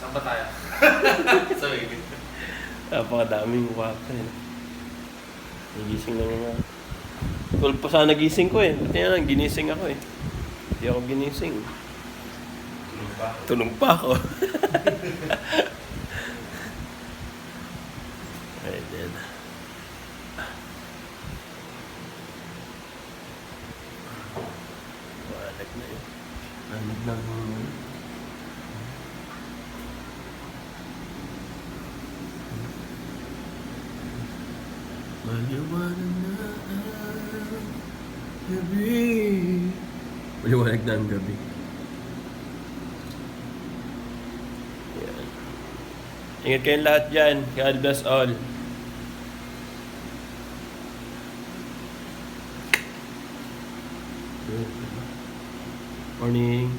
Saan ba tayo? Sorry. Napakadaming waka eh. Nagising lang nga. Tulog pa sana nagising ko eh. Pati nga lang, ginising ako eh. Hindi ako ginising. Tulog ba? Tulog pa ako. Ay, then. Walag na yun. Walag na yun. Maliwanag na ang gabi. Maliwanag na ang gabi. Yan. Ingat kayong lahat dyan. God bless all. Morning.